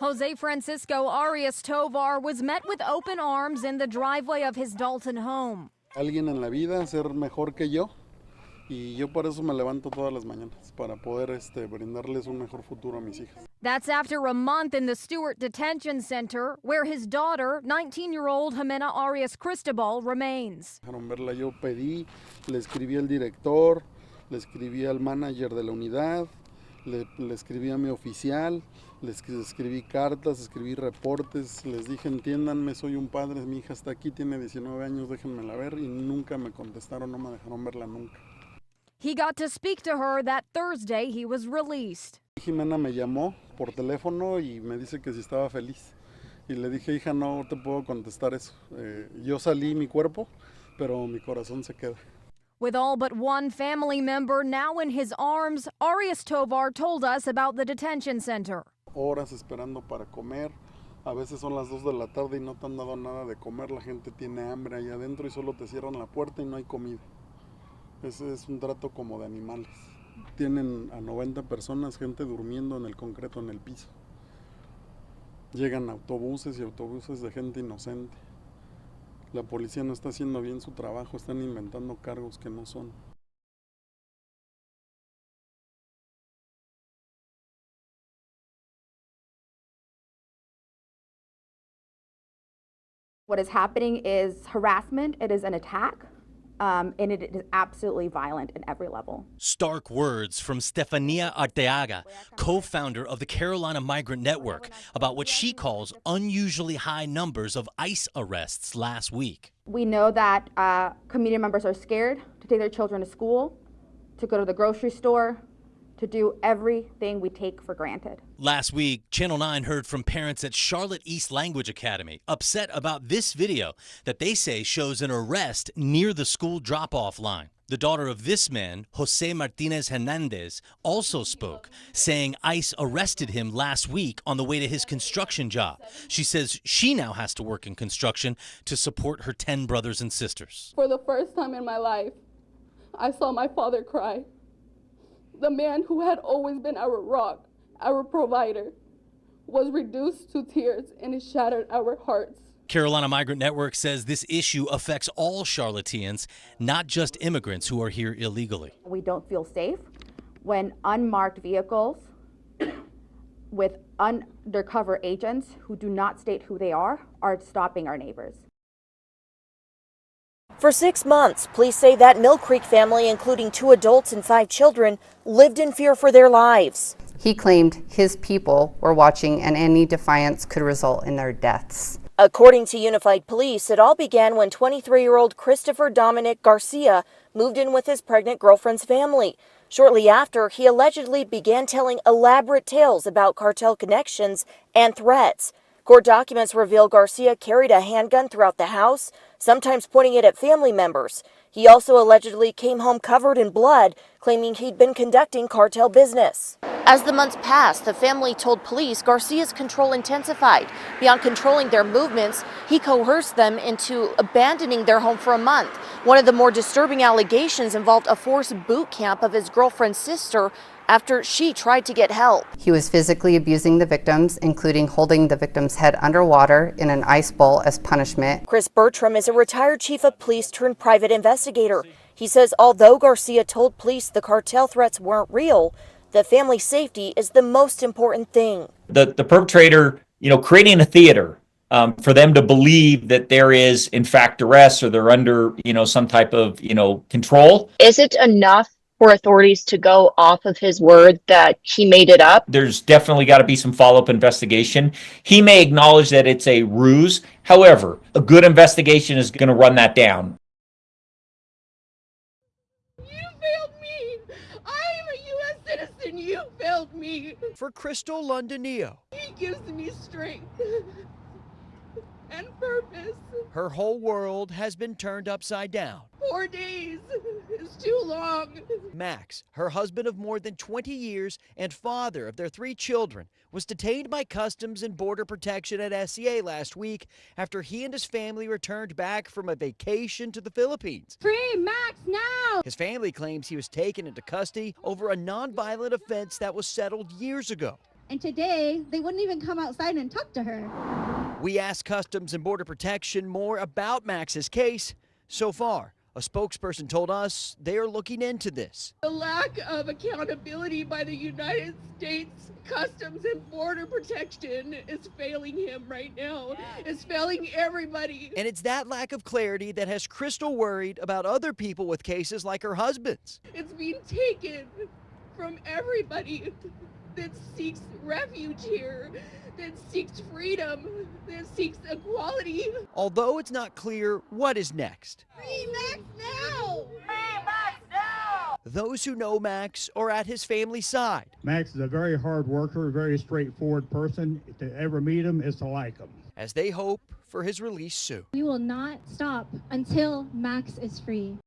Jose Francisco Arias Tovar was met with open arms in the driveway of his Dalton home. Alguien en la vida ser mejor que yo, y yo por eso me levanto todas las mañanas, para poder brindarles un mejor futuro a mis hijas. That's after a month in the Stewart Detention Center, where his daughter, 19-year-old Jimena Arias Cristobal, remains. Verla, yo pedí, le escribí al director, le escribí al manager de la unidad, le escribí a mi oficial, les escribí cartas, escribí reportes, les dije entiéndanme, soy un padre, mi hija está aquí, tiene 19 años, déjenmela ver, y nunca me contestaron, no me dejaron verla nunca. He got to speak to her that Thursday he was released. Jimena me llamó por teléfono y me dice que si estaba feliz. Y le dije, hija, no te puedo contestar eso. Yo salí mi cuerpo, pero mi corazón se queda. With all but one family member now in his arms, Arias Tovar told us about the detention center. Horas esperando para comer. A veces son las 2 de la tarde y no te han dado nada de comer. La gente tiene hambre ahí adentro y solo te cierran la puerta y no hay comida. Ese es un trato como de animales. Tienen a 90 personas, gente durmiendo en el concreto, en el piso. Llegan autobuses y autobuses de gente inocente. La policía no está haciendo bien su trabajo, están inventando cargos que no son. What is happening is harassment, it is an attack. And it is absolutely violent at every level. Stark words from Stefania Arteaga, co-founder of the Carolina Migrant Network, about what she calls unusually high numbers of ICE arrests last week. We know that community members are scared to take their children to school, to go to the grocery store, to do everything we take for granted. Last week, Channel 9 heard from parents at Charlotte East Language Academy upset about this video that they say shows an arrest near the school drop-off line. The daughter of this man, Jose Martinez Hernandez, also spoke, saying ICE arrested him last week on the way to his construction job. She says she now has to work in construction to support her 10 brothers and sisters. For the first time in my life, I saw my father cry. The man who had always been our rock, our provider, was reduced to tears, and it shattered our hearts. Carolina Migrant Network says this issue affects all Charlotteans, not just immigrants who are here illegally. We don't feel safe when unmarked vehicles with undercover agents who do not state who they are stopping our neighbors. For 6 months, police say that Mill Creek family, including 2 adults and 5 children, lived in fear for their lives. He claimed his people were watching and any defiance could result in their deaths. According to Unified Police, it all began when 23-year-old Christopher Dominic Garcia moved in with his pregnant girlfriend's family. Shortly after, he allegedly began telling elaborate tales about cartel connections and threats. Court documents reveal Garcia carried a handgun throughout the house, sometimes pointing it at family members. He also allegedly came home covered in blood, claiming he'd been conducting cartel business. As the months passed, the family told police Garcia's control intensified. Beyond controlling their movements, he coerced them into abandoning their home for a month. One of the more disturbing allegations involved a forced boot camp of his girlfriend's sister after she tried to get help. He was physically abusing the victims, including holding the victim's head underwater in an ice bowl as punishment. Chris Bertram is a retired chief of police turned private investigator. He says although Garcia told police the cartel threats weren't real, the family's safety is the most important thing. The perpetrator, creating a theater for them to believe that there is in fact duress or they're under, some type of, control. Is it enough for authorities to go off of his word that he made it up? There's definitely got to be some follow-up investigation. He may acknowledge that it's a ruse. However, a good investigation is going to run that down. You failed me. I'm a U.S. citizen. You failed me. For Crystal Londonio, He gives me strength and purpose. her whole world has been turned upside down. 4 days is too long. Max, her husband of more than 20 years and father of their 3 children, was detained by Customs and Border Protection at SCA last week after he and his family returned back from a vacation to the Philippines. Free Max now. His family claims he was taken into custody over a nonviolent offense that was settled years ago. And today, they wouldn't even come outside and talk to her. We asked Customs and Border Protection more about Max's case. So far, a spokesperson told us they are looking into this. The lack of accountability by the United States Customs and Border Protection is failing him right now. It's failing everybody. And it's that lack of clarity that has Crystal worried about other people with cases like her husband's. It's being taken from everybody that seeks refuge here, that seeks freedom, that seeks equality. Although it's not clear what is next. Free Max now! Free Max now! Those who know Max are at his family's side. Max is a very hard worker, very straightforward person. To ever meet him is to like him. As they hope for his release soon. We will not stop until Max is free.